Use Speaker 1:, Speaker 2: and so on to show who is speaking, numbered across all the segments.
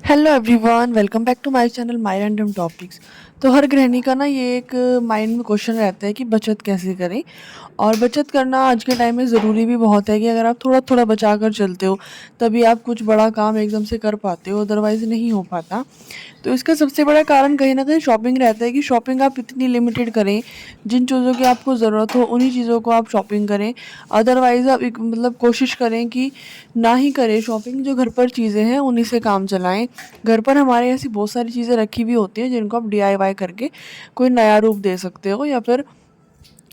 Speaker 1: Hello everyone, welcome back to my channel my random topics. तो हर गृहिणी का ना ये एक माइंड में क्वेश्चन रहता है कि बचत कैसे करें। और बचत करना आज के टाइम में ज़रूरी भी बहुत है कि अगर आप थोड़ा थोड़ा बचा कर चलते हो तभी आप कुछ बड़ा काम एकदम से कर पाते हो, अदरवाइज़ नहीं हो पाता। तो इसका सबसे बड़ा कारण कहीं न कहीं शॉपिंग रहता है कि शॉपिंग आप इतनी लिमिटेड करें, जिन चीज़ों की आपको ज़रूरत हो उन्हीं चीज़ों को आप शॉपिंग करें। अदरवाइज़ आप एक मतलब कोशिश करें कि ना ही करें शॉपिंग, जो घर पर चीज़ें हैं उन्हीं से काम चलाएँ। घर पर हमारे ऐसी बहुत सारी चीज़ें रखी हुई होती हैं जिनको आप डीआईवाई करके कोई नया रूप दे सकते हो, या फिर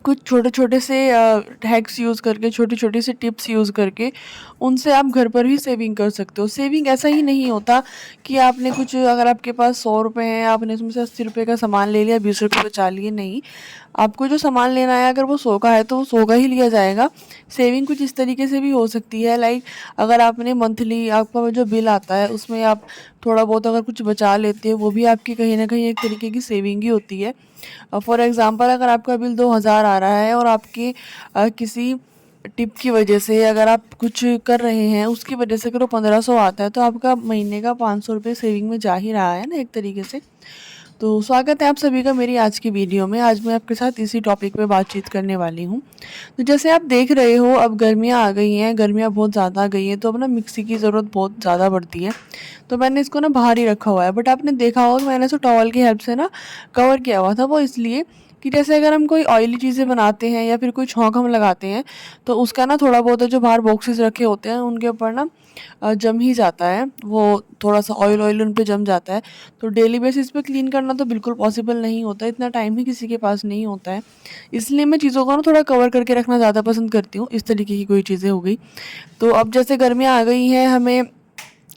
Speaker 1: कुछ छोटे-छोटे से हैक्स यूज़ करके, छोटी-छोटी सी टिप्स यूज़ करके उनसे आप घर पर ही सेविंग कर सकते हो। सेविंग ऐसा ही नहीं होता कि आपने कुछ, अगर आपके पास ₹100 हैं, आपने उसमें से ₹80 का सामान ले लिया, ₹20 बचा लिए, नहीं। आपको जो सामान लेना है अगर वो 100 का है तो वो 100 का ही लिया जाएगा। सेविंग कुछ इस तरीके से भी हो सकती है, लाइक अगर आपने मंथली आपका जो बिल आता है उसमें आप थोड़ा बहुत अगर कुछ बचा लेते हो, वो भी आपकी कहीं न कहीं एक तरीके की सेविंग ही होती है। फॉर एग्ज़ाम्पल अगर आपका बिल 2000 आ रहा है और आपके किसी टिप की वजह से अगर आप कुछ कर रहे हैं, उसकी वजह से अगर वो 1500 आता है तो आपका महीने का ₹500 सेविंग में जा ही रहा है ना एक तरीके से। तो स्वागत है आप सभी का मेरी आज की वीडियो में। आज मैं आपके साथ इसी टॉपिक पे बातचीत करने वाली हूँ। तो जैसे आप देख रहे हो, अब गर्मियाँ आ गई हैं, गर्मियाँ बहुत ज़्यादा आ गई हैं, तो अब ना मिक्सी की ज़रूरत बहुत ज़्यादा पड़ती है। तो मैंने इसको ना बाहर ही रखा हुआ है, बट आपने देखा होगा कि मैंने इसको टॉवल की हेल्प से ना कवर किया हुआ था। वो इसलिए कि जैसे अगर हम कोई ऑयली चीज़ें बनाते हैं या फिर कोई छौंक हम लगाते हैं, तो उसका ना थोड़ा बहुत जो बाहर बॉक्सेस रखे होते हैं उनके ऊपर ना जम ही जाता है, वो थोड़ा-सा ऑयल ऑयल उन पे जम जाता है। तो डेली बेसिस पे क्लीन करना तो बिल्कुल पॉसिबल नहीं होता, इतना टाइम ही किसी के पास नहीं होता है। इसलिए मैं चीज़ों को ना थोड़ा कवर करके रखना ज़्यादा पसंद करती हूँ, इस तरीके की कोई चीज़ें हो गई। तो अब जैसे गर्मियाँ आ गई हैं, हमें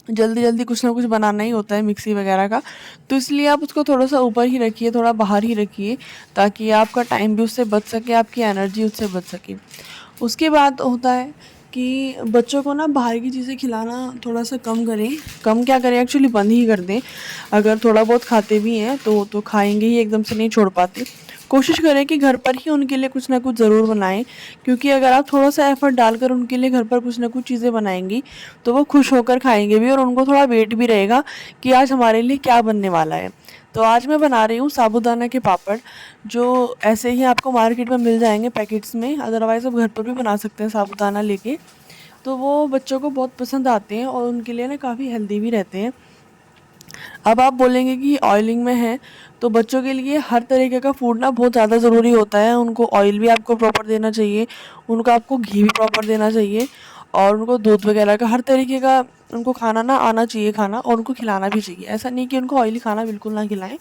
Speaker 1: जल्दी-जल्दी कुछ ना कुछ बनाना ही होता है मिक्सी वगैरह का, तो इसलिए आप उसको थोड़ा-सा ऊपर ही रखिए, थोड़ा बाहर ही रखिए, ताकि आपका टाइम भी उससे बच सके, आपकी एनर्जी उससे बच सके। उसके बाद होता है कि बच्चों को ना बाहर की चीज़ें खिलाना थोड़ा-सा कम करें। कम क्या करें, एक्चुअली बंद ही कर दें। अगर थोड़ा बहुत खाते भी हैं तो खाएँगे ही, एकदम से नहीं छोड़ पाते। कोशिश करें कि घर पर ही उनके लिए कुछ ना कुछ ज़रूर बनाएँ, क्योंकि अगर आप थोड़ा-सा एफ़र्ट डालकर उनके लिए घर पर कुछ ना कुछ चीज़ें बनाएँगी, तो वो खुश होकर खाएँगे भी और उनको थोड़ा वेट भी रहेगा कि आज हमारे लिए क्या बनने वाला है। तो आज मैं बना रही हूँ साबूदाना के पापड़, जो ऐसे ही आपको मार्केट में मिल जाएँगे पैकेट्स में, अदरवाइज़ आप घर पर भी बना सकते हैं साबूदाना लेके। तो वो बच्चों को बहुत पसंद आते हैं और उनके लिए ना काफ़ी हेल्दी भी रहते हैं। अब आप बोलेंगे कि ऑयलिंग में है, तो बच्चों के लिए हर तरीके का फूड ना बहुत ज़्यादा ज़रूरी होता है। उनको ऑयल भी आपको प्रॉपर देना चाहिए, उनको आपको घी भी प्रॉपर देना चाहिए, और उनको दूध वगैरह का हर तरीके का उनको खाना ना आना चाहिए खाना, और उनको खिलाना भी चाहिए। ऐसा नहीं कि उनको ऑयली खाना बिल्कुल ना खिलाएँ।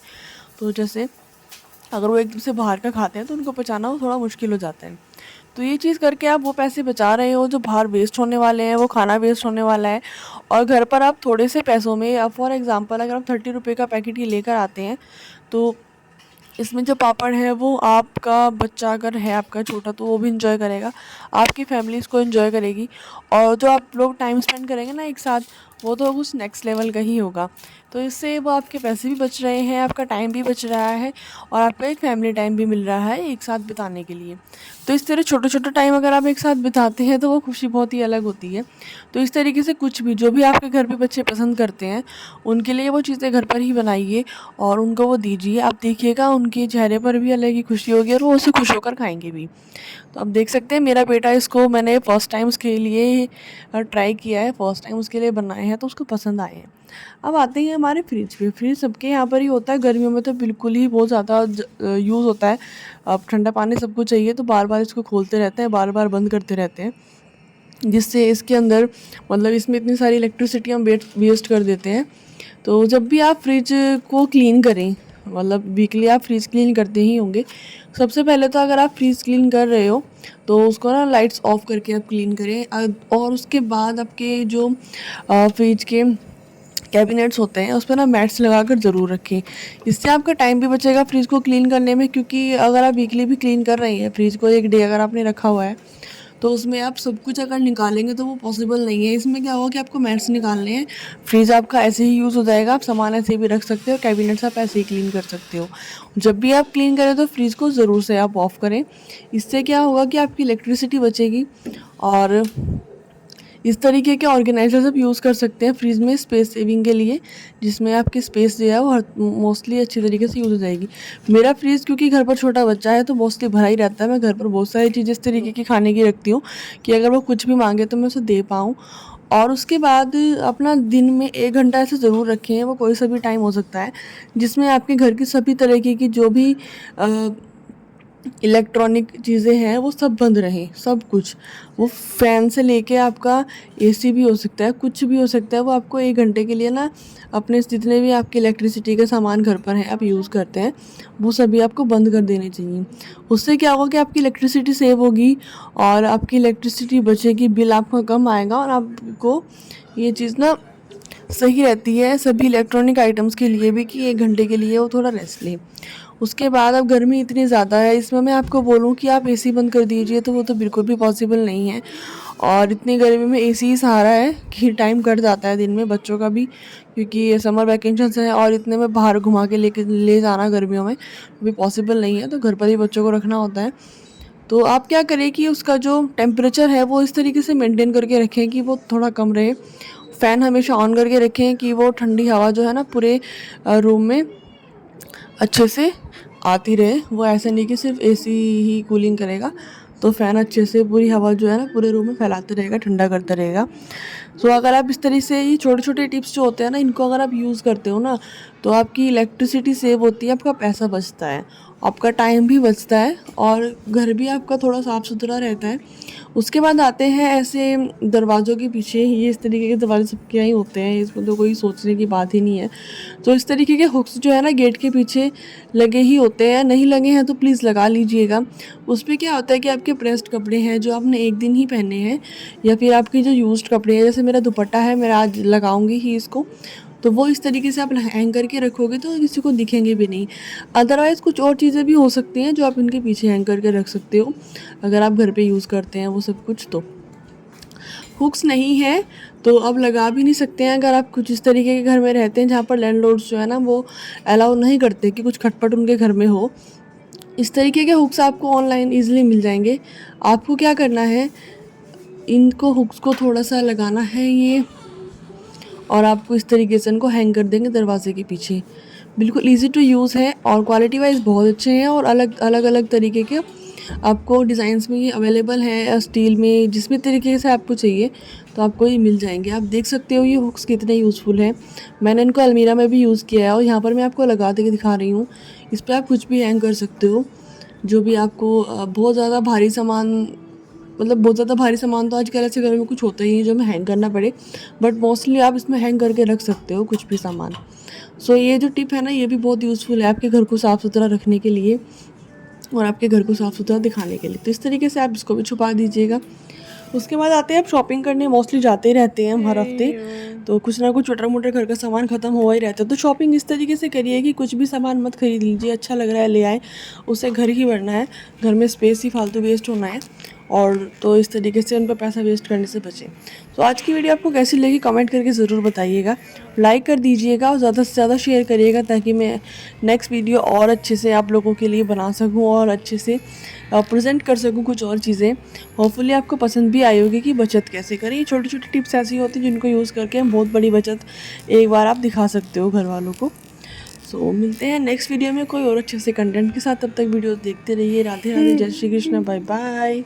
Speaker 1: तो जैसे अगर वो एकदम से बाहर का खाते हैं तो उनको पचाना वो थोड़ा मुश्किल हो जाता है। तो ये चीज़ करके आप वो पैसे बचा रहे हो जो बाहर वेस्ट होने वाले हैं, वो खाना वेस्ट होने वाला है। और घर पर आप थोड़े से पैसों में, अब फॉर एग्ज़ाम्पल अगर आप ₹30 का पैकेट ये लेकर आते हैं, तो इसमें जो पापड़ है वो आपका बच्चा अगर है आपका छोटा तो वो भी एंजॉय करेगा, आपकी फैमिली इसको एंजॉय करेगी, और जो आप लोग टाइम स्पेंड करेंगे ना एक साथ, वो तो कुछ नेक्स्ट लेवल का ही होगा। तो इससे वो आपके पैसे भी बच रहे हैं, आपका टाइम भी बच रहा है, और आपका एक फैमिली टाइम भी मिल रहा है एक साथ बिताने के लिए। तो इस तरह छोटे-छोटे टाइम अगर आप एक साथ बिताते हैं तो वो खुशी बहुत ही अलग होती है। तो इस तरीके से कुछ भी जो भी आपके घर पे बच्चे पसंद करते हैं, उनके लिए वो चीज़ें घर पर ही बनाइए और उनको वो दीजिए। आप देखिएगा उनके चेहरे पर भी अलग ही खुशी होगी और वो उसे खुश होकर खाएँगे भी। तो आप देख सकते हैं मेरा बेटा, इसको मैंने फर्स्ट टाइम उसके लिए ट्राई किया है, फर्स्ट टाइम उसके लिए बनाए हैं तो उसको पसंद आए हैं। अब आते हैं हमारे फ्रिज पे। फ्रिज सबके यहाँ पर ही होता है, गर्मियों में तो बिल्कुल ही बहुत ज़्यादा यूज़ होता है। अब ठंडा पानी सबको चाहिए तो बार-बार इसको खोलते रहते हैं, बार-बार बंद करते रहते हैं, जिससे इसके अंदर मतलब इसमें इतनी सारी इलेक्ट्रिसिटी हम वेस्ट कर देते हैं। तो जब भी आप फ्रिज को क्लीन करें, मतलब वीकली आप फ्रिज क्लीन करते ही होंगे। सबसे पहले तो अगर आप फ्रिज क्लीन कर रहे हो तो उसको ना लाइट्स ऑफ करके आप क्लीन करें, और उसके बाद आपके जो फ्रिज के कैबिनेट्स होते हैं उस पे ना मैट्स लगाकर ज़रूर रखें। इससे आपका टाइम भी बचेगा फ्रिज को क्लीन करने में, क्योंकि अगर आप वीकली भी क्लीन कर रही हैं फ्रिज को, एक डे अगर आपने रखा हुआ है, तो उसमें आप सब कुछ अगर निकालेंगे तो वो पॉसिबल नहीं है। इसमें क्या होगा कि आपको मैट्स निकालने हैं, फ्रिज आपका ऐसे ही यूज़ हो जाएगा, आप सामान ऐसे भी रख सकते हो, कैबिनेट्स आप ऐसे ही क्लीन कर सकते हो। जब भी आप क्लीन करें तो फ्रिज को ज़रूर से आप ऑफ़ करें। इससे क्या होगा कि आपकी इलेक्ट्रिसिटी बचेगी, और इस तरीके के ऑर्गेनाइजर्स आप यूज़ कर सकते हैं फ्रिज में स्पेस सेविंग के लिए, जिसमें आपकी स्पेस जो है वो मोस्टली अच्छी तरीके से यूज़ हो जाएगी। मेरा फ्रिज क्योंकि घर पर छोटा बच्चा है तो मोस्टली भरा ही रहता है। मैं घर पर बहुत सारी चीज़ें इस तरीके की खाने की रखती हूँ कि अगर वो कुछ भी मांगे तो मैं उसे दे पाऊँ। और उसके बाद अपना दिन में 1 घंटा ऐसे ज़रूर रखें, वो कोई सा भी टाइम हो सकता है, जिसमें आपके घर की सभी तरीके की जो भी इलेक्ट्रॉनिक चीज़ें हैं वो सब बंद रहें, सब कुछ। वो फ़ैन से लेके आपका एसी भी हो सकता है, कुछ भी हो सकता है, वो आपको 1 घंटे के लिए ना अपने जितने भी आपके इलेक्ट्रिसिटी के सामान घर पर हैं आप यूज़ करते हैं, वो सभी आपको बंद कर देने चाहिए। उससे क्या होगा कि आपकी इलेक्ट्रिसिटी सेव होगी और आपकी इलेक्ट्रिसिटी बचेगी, बिल आपका कम आएगा और आपको ये चीज़ ना सही रहती है सभी इलेक्ट्रॉनिक आइटम्स के लिए भी कि 1 घंटे के लिए वो थोड़ा रेस्ट लें। उसके बाद अब गर्मी इतनी ज़्यादा है, इसमें मैं आपको बोलूँ कि आप एसी बंद कर दीजिए तो वो तो बिल्कुल भी पॉसिबल नहीं है। और इतनी गर्मी में एसी ही सहारा है कि टाइम कट जाता है दिन में बच्चों का भी, क्योंकि ये समर वैकेशंस है और इतने में बाहर घुमा के ले जाना गर्मियों में भी पॉसिबल नहीं है, तो घर पर ही बच्चों को रखना होता है। तो आप क्या करें कि उसका जो टेम्परेचर है वो इस तरीके से मेंटेन करके रखें कि वो थोड़ा कम रहे। फ़ैन हमेशा ऑन करके रखें कि वो ठंडी हवा जो है ना पूरे रूम में अच्छे से आती रहे। वो ऐसा नहीं कि सिर्फ एसी ही कूलिंग करेगा, तो फ़ैन अच्छे से पूरी हवा जो है ना पूरे रूम में फैलाते रहेगा, ठंडा करता रहेगा। सो अगर आप इस तरह से ये छोटे-छोटे टिप्स जो होते हैं ना, इनको अगर आप यूज़ करते हो ना, तो आपकी इलेक्ट्रिसिटी सेव होती है, आपका पैसा बचता है, आपका टाइम भी बचता है और घर भी आपका थोड़ा साफ़-सुथरा रहता है। उसके बाद आते हैं ऐसे दरवाज़ों के पीछे, ये इस तरीके के दरवाजे सबके यहाँ ही होते हैं, इसमें तो कोई सोचने की बात ही नहीं है। तो इस तरीके के हुक्स जो है ना गेट के पीछे लगे ही होते हैं, नहीं लगे हैं तो प्लीज़ लगा लीजिएगा। उसपे क्या होता है कि आपके प्रेस्ड कपड़े हैं जो आपने एक दिन ही पहने हैं, या फिर आपके जो यूज्ड कपड़े हैं, जैसे मेरा दुपट्टा है, मैं आज लगाऊंगी ही इसको, तो वो इस तरीके से आप हैंग करके रखोगे तो किसी को दिखेंगे भी नहीं। अदरवाइज़ कुछ और चीज़ें भी हो सकती हैं जो आप इनके पीछे हैंग करके रख सकते हो, अगर आप घर पे यूज़ करते हैं वो सब कुछ। तो हुक्स नहीं है तो अब लगा भी नहीं सकते हैं अगर आप कुछ इस तरीके के घर में रहते हैं जहाँ पर लैंडलॉर्ड्स जो है ना वो अलाउ नहीं करते कि कुछ खटपट उनके घर में हो। इस तरीके के हुक्स आपको ऑनलाइन ईज़िली मिल जाएंगे। आपको क्या करना है, इनको हुक्स को थोड़ा सा लगाना है ये, और आपको इस तरीके से इनको हैंग कर देंगे दरवाजे के पीछे। बिल्कुल ईज़ी टू यूज़ है और क्वालिटी वाइज बहुत अच्छे हैं और अलग अलग अलग तरीके के आपको डिज़ाइंस में ये अवेलेबल है, स्टील में, जिस भी तरीके से आपको चाहिए तो आपको ये मिल जाएंगे। आप देख सकते हो ये हुक्स कितने यूज़फुल हैं। मैंने इनको अलमीरा में भी यूज़ किया है और यहाँ पर मैं आपको लगा के दिखा रही हूँ। इस पर आप कुछ भी हैंग कर सकते हो, जो भी आपको बहुत ज़्यादा भारी सामान, मतलब बहुत ज़्यादा भारी सामान तो आजकल ऐसे घर में कुछ होता ही नहीं जो हमें हैंग करना पड़े, बट मोस्टली आप इसमें हैंग करके रख सकते हो कुछ भी सामान। सो ये जो टिप है ना ये भी बहुत यूज़फुल है आपके घर को साफ़ सुथरा रखने के लिए और आपके घर को साफ़ सुथरा दिखाने के लिए। तो इस तरीके से आप इसको भी छुपा दीजिएगा। उसके बाद आते हैं, आप शॉपिंग करने मोस्टली जाते ही रहते हैं हम हर हफ्ते, तो कुछ ना कुछ छोटा-मोटा घर का सामान ख़त्म हुआ ही रहता है। तो शॉपिंग इस तरीके से करिए कि कुछ भी सामान मत खरीद लीजिए, अच्छा लग रहा है ले आएँ, उससे घर ही भरना है, घर में स्पेस ही फालतू वेस्ट होना है, और तो इस तरीके से उन पर पैसा वेस्ट करने से बचें। तो आज की वीडियो आपको कैसी लगी कमेंट करके ज़रूर बताइएगा, लाइक कर दीजिएगा और ज़्यादा से ज़्यादा शेयर करिएगा ताकि मैं नेक्स्ट वीडियो और अच्छे से आप लोगों के लिए बना सकूँ और अच्छे से प्रेजेंट कर सकूँ कुछ और चीज़ें। होपफुली आपको पसंद भी आई होगी कि बचत कैसे करें। ये छोटी छोटी टिप्स ऐसी होती हैं जिनको यूज़ करके हम बहुत बड़ी बचत एक बार आप दिखा सकते हो घर वालों को। सो मिलते हैं नेक्स्ट वीडियो में कोई और अच्छे से कंटेंट के साथ, तब तक वीडियो देखते रहिए। राधे राधे, जय श्री कृष्ण, बाय बाय।